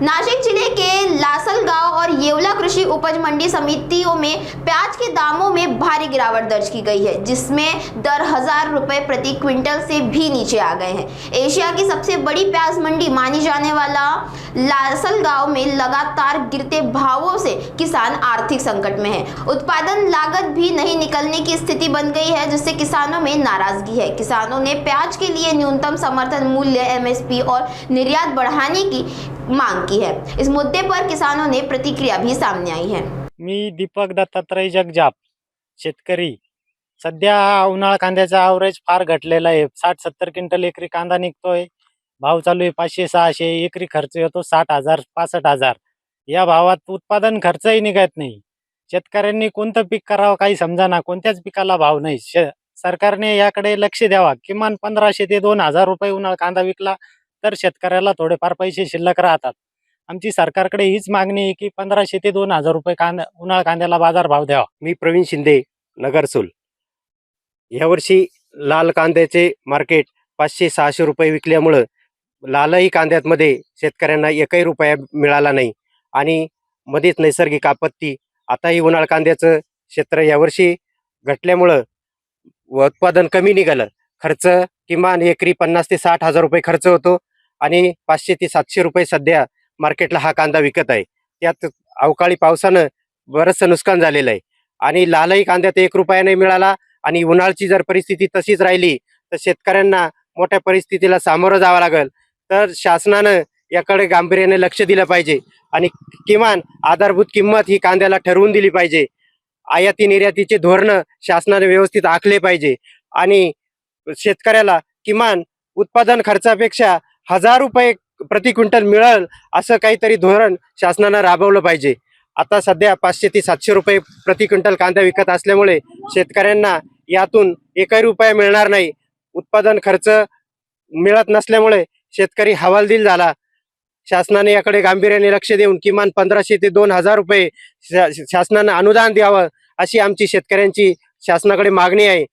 नासिक जिले के लासलगांव और येवला कृषि उपज मंडी समितियों में प्याज के दामों में भारी गिरावट दर्ज की गई है, जिसमें दर 1000 रुपए प्रति क्विंटल से भी नीचे आ गए हैं। एशिया की सबसे बड़ी प्याज मंडी मानी जाने वाला लासलगांव में लगातार गिरते भावों से किसान आर्थिक संकट में है। उत्पादन लागत भी नहीं निकलने की स्थिति बन गई है, जिससे किसानों में नाराजगी है। किसानों ने प्याज के लिए न्यूनतम समर्थन मूल्य MSP और निर्यात बढ़ाने की मांग की है। इस मुद्दे पर किसानों ने प्रतिक्रिया भी सामने आई है। मी दीपक दत्तात्रय जगजाप, शेतकरी। सध्या उन्हाळा कांद्याचा ॲव्हरेज फार घटलेला आहे. 60-70 क्विंटल एकरी कांदा निघतोय. भाव चालू आहे 500-600. एकरी खर्च येतो 60,000 65,000. या भावात उत्पादन खर्चही निघत नाही. शेतकऱ्यांनी कोणतं पीक करावं काही समजाना. कोणत्याच पिकाला भाव नाही. सरकारने याकडे लक्ष द्यावा. किमान 1500 ते 2000 रुपये उन्हाळा कांदा विकला तर शेतकऱ्याला थोडेफार पैसे शिल्लक राहतात. आमची सरकारकडे हीच मागणी आहे की 1500 ते 2000 रुपये उन्हाळा कांद्याला बाजार भाव द्यावा. मी प्रवीण शिंदे, नगरसूल. यावर्षी लाल कांद्याचे मार्केट 500-600 रुपये विकल्यामुळं लालही कांद्यामध्ये शेतकऱ्यांना एकही रुपया मिळाला नाही आणि मध्येच नैसर्गिक आपत्ती. आताही उन्हाळ कांद्याचं क्षेत्र यावर्षी घटल्यामुळं उत्पादन कमी निघालं. खर्च किमान एकरी 50,000 ते 60,000 रुपये खर्च होतो आणि 500 ते 700 रुपये सध्या मार्केटला हा कांदा विकत आहे. त्यात अवकाळी पावसानं बरंचसं नुकसान झालेलं आहे आणि लालही कांद्यात 1 रुपया नाही मिळाला आणि उन्हाळ्याची जर परिस्थिती तशीच राहिली तर शेतकऱ्यांना मोठ्या परिस्थितीला सामोरं जावं लागेल. तर शासनानं याकडे गांभीर्याने लक्ष दिलं पाहिजे आणि किमान आधारभूत किंमत ही कांद्याला ठरवून दिली पाहिजे. आयाती निर्यातीचे धोरणं शासनाने व्यवस्थित आखले पाहिजे आणि शेतकऱ्याला किमान उत्पादन खर्चापेक्षा 1000 रुपये प्रति क्विंटल मिळेल असं काहीतरी धोरण शासनानं राबवलं पाहिजे. आता सध्या 500 ते 700 रुपये प्रति क्विंटल कांदा विकत असल्यामुळे शेतकऱ्यांना यातून एकही रुपया मिळणार नाही. उत्पादन खर्च मिळत नसल्यामुळे शेतकरी हवालदिल झाला. शासनाने याकडे गांभीर्याने लक्ष देऊन किमान 1500 ते 2000 रुपये शासनानं अनुदान द्यावं अशी आमची शेतकऱ्यांची शासनाकडे मागणी आहे.